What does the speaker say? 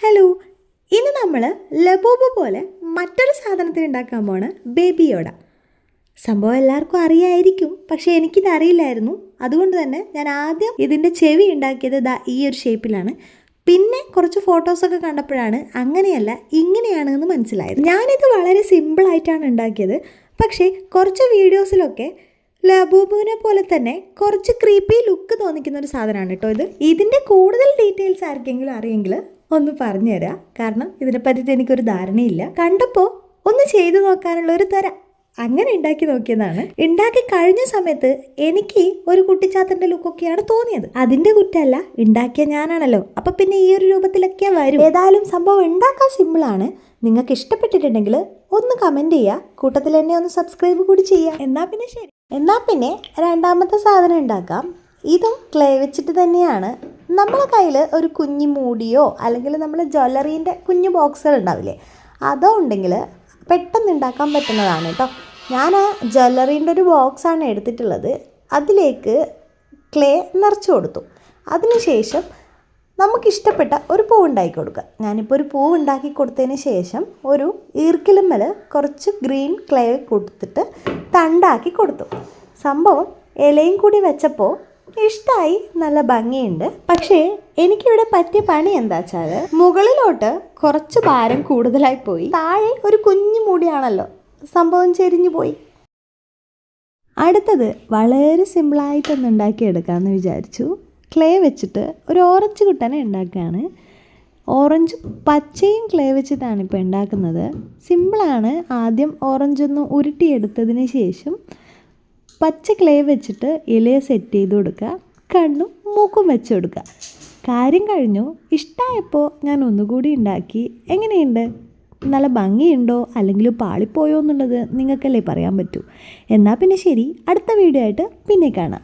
Hello, ഇന്ന് നമ്മൾ ലബൂബ് പോലെ മറ്റൊരു സാധനത്തിന് ഉണ്ടാക്കാൻ പോണ് ബേബിയോട. സംഭവം എല്ലാവർക്കും അറിയായിരിക്കും, പക്ഷേ എനിക്കിത് അറിയില്ലായിരുന്നു. അതുകൊണ്ട് തന്നെ ഞാൻ ആദ്യം ഇതിൻ്റെ ചെവി ഉണ്ടാക്കിയത് ഈ ഒരു ഷേപ്പിലാണ്. പിന്നെ കുറച്ച് ഫോട്ടോസൊക്കെ കണ്ടപ്പോഴാണ് അങ്ങനെയല്ല ഇങ്ങനെയാണെന്ന് മനസ്സിലായത്. ഞാനിത് വളരെ സിമ്പിളായിട്ടാണ് ഉണ്ടാക്കിയത്. പക്ഷേ കുറച്ച് വീഡിയോസിലൊക്കെ ലബൂബിനെ പോലെ തന്നെ കുറച്ച് ക്രീപ്പി ലുക്ക് തോന്നിക്കുന്ന ഒരു സാധനമാണ് കേട്ടോ ഇത്. ഇതിൻ്റെ കൂടുതൽ ഡീറ്റെയിൽസ് ആർക്കെങ്കിലും അറിയെങ്കിൽ ഒന്ന് പറഞ്ഞുതരാം. കാരണം ഇതിനെപ്പറ്റിയിട്ട് എനിക്കൊരു ധാരണയില്ല. കണ്ടപ്പോൾ ഒന്ന് ചെയ്തു നോക്കാനുള്ള ഒരു തരം അങ്ങനെ ഉണ്ടാക്കി നോക്കിയതാണ്. ഉണ്ടാക്കി കഴിഞ്ഞ സമയത്ത് എനിക്ക് ഒരു കുട്ടിച്ചാത്തൻ്റെ ലുക്കൊക്കെയാണ് തോന്നിയത്. അതിൻ്റെ കുറ്റമല്ല, ഉണ്ടാക്കിയ ഞാനാണല്ലോ, അപ്പം പിന്നെ ഈ ഒരു രൂപത്തിലൊക്കെ വരും. ഏതായാലും സംഭവം ഉണ്ടാക്കാൻ സിമ്പിളാണ്. നിങ്ങൾക്ക് ഇഷ്ടപ്പെട്ടിട്ടുണ്ടെങ്കിൽ ഒന്ന് കമൻറ്റ് ചെയ്യുക, കൂട്ടത്തിൽ എന്നെ ഒന്ന് സബ്സ്ക്രൈബ് കൂടി ചെയ്യുക. എന്നാൽ പിന്നെ രണ്ടാമത്തെ സാധനം ഉണ്ടാക്കാം. ഇതും ക്ലേ വെച്ചിട്ട് തന്നെയാണ്. നമ്മളെ കയ്യിൽ ഒരു കുഞ്ഞു മൂടിയോ അല്ലെങ്കിൽ നമ്മൾ ജ്വല്ലറീൻ്റെ കുഞ്ഞു ബോക്സുകൾ ഉണ്ടാവില്ലേ, അതോ ഉണ്ടെങ്കിൽ പെട്ടെന്ന് ഉണ്ടാക്കാൻ പറ്റുന്നതാണ് കേട്ടോ. ഞാൻ ആ ജ്വല്ലറീൻ്റെ ഒരു ബോക്സാണ് എടുത്തിട്ടുള്ളത്. അതിലേക്ക് ക്ലേ നിറച്ച് കൊടുത്തു. അതിനുശേഷം നമുക്കിഷ്ടപ്പെട്ട ഒരു പൂവ് ഉണ്ടാക്കി കൊടുക്കുക. ഞാനിപ്പോൾ ഒരു പൂവ് ഉണ്ടാക്കി കൊടുത്തതിന് ശേഷം ഒരു ഈർക്കിലുമ്മൽ കുറച്ച് ഗ്രീൻ ക്ലേ കൊടുത്തിട്ട് തണ്ടാക്കി കൊടുത്തു. സംഭവം ഇലയും കൂടി വെച്ചപ്പോൾ ഇഷ്ടമായി, നല്ല ഭംഗിയുണ്ട്. പക്ഷേ എനിക്കിവിടെ പറ്റിയ പണി എന്താ വെച്ചാൽ മുകളിലോട്ട് കുറച്ച് ഭാരം കൂടുതലായി പോയി, താഴെ ഒരു കുഞ്ഞു മൂടിയാണല്ലോ, സംഭവം ചെരിഞ്ഞു പോയി. അടുത്തത് വളരെ സിമ്പിളായിട്ടൊന്ന് ഉണ്ടാക്കിയെടുക്കാമെന്ന് വിചാരിച്ചു. ക്ലേ വെച്ചിട്ട് ഒരു ഓറഞ്ച് കുട്ടനെ ഉണ്ടാക്കുകയാണ്. ഓറഞ്ചും പച്ചയും ക്ലേ വെച്ചിട്ടാണ് ഇപ്പോൾ ഉണ്ടാക്കുന്നത്. സിമ്പിളാണ്. ആദ്യം ഓറഞ്ചൊന്ന് ഉരുട്ടിയെടുത്തതിന് ശേഷം പച്ച ക്ലേ വെച്ചിട്ട് ഇലയെ സെറ്റ് ചെയ്ത് കൊടുക്കുക, കണ്ണും മൂക്കും വെച്ച് കൊടുക്കുക. കാര്യം കഴിഞ്ഞു. ഇഷ്ടമായപ്പോൾ ഞാൻ ഒന്നുകൂടി ഉണ്ടാക്കി. എങ്ങനെയുണ്ട്? നല്ല ഭംഗിയുണ്ടോ അല്ലെങ്കിൽ പാളിപ്പോയോ എന്നുള്ളത് നിങ്ങൾക്കല്ലേ പറയാൻ പറ്റൂ. എന്നാൽ പിന്നെ ശരി, അടുത്ത വീഡിയോ ആയിട്ട് പിന്നെ കാണാം.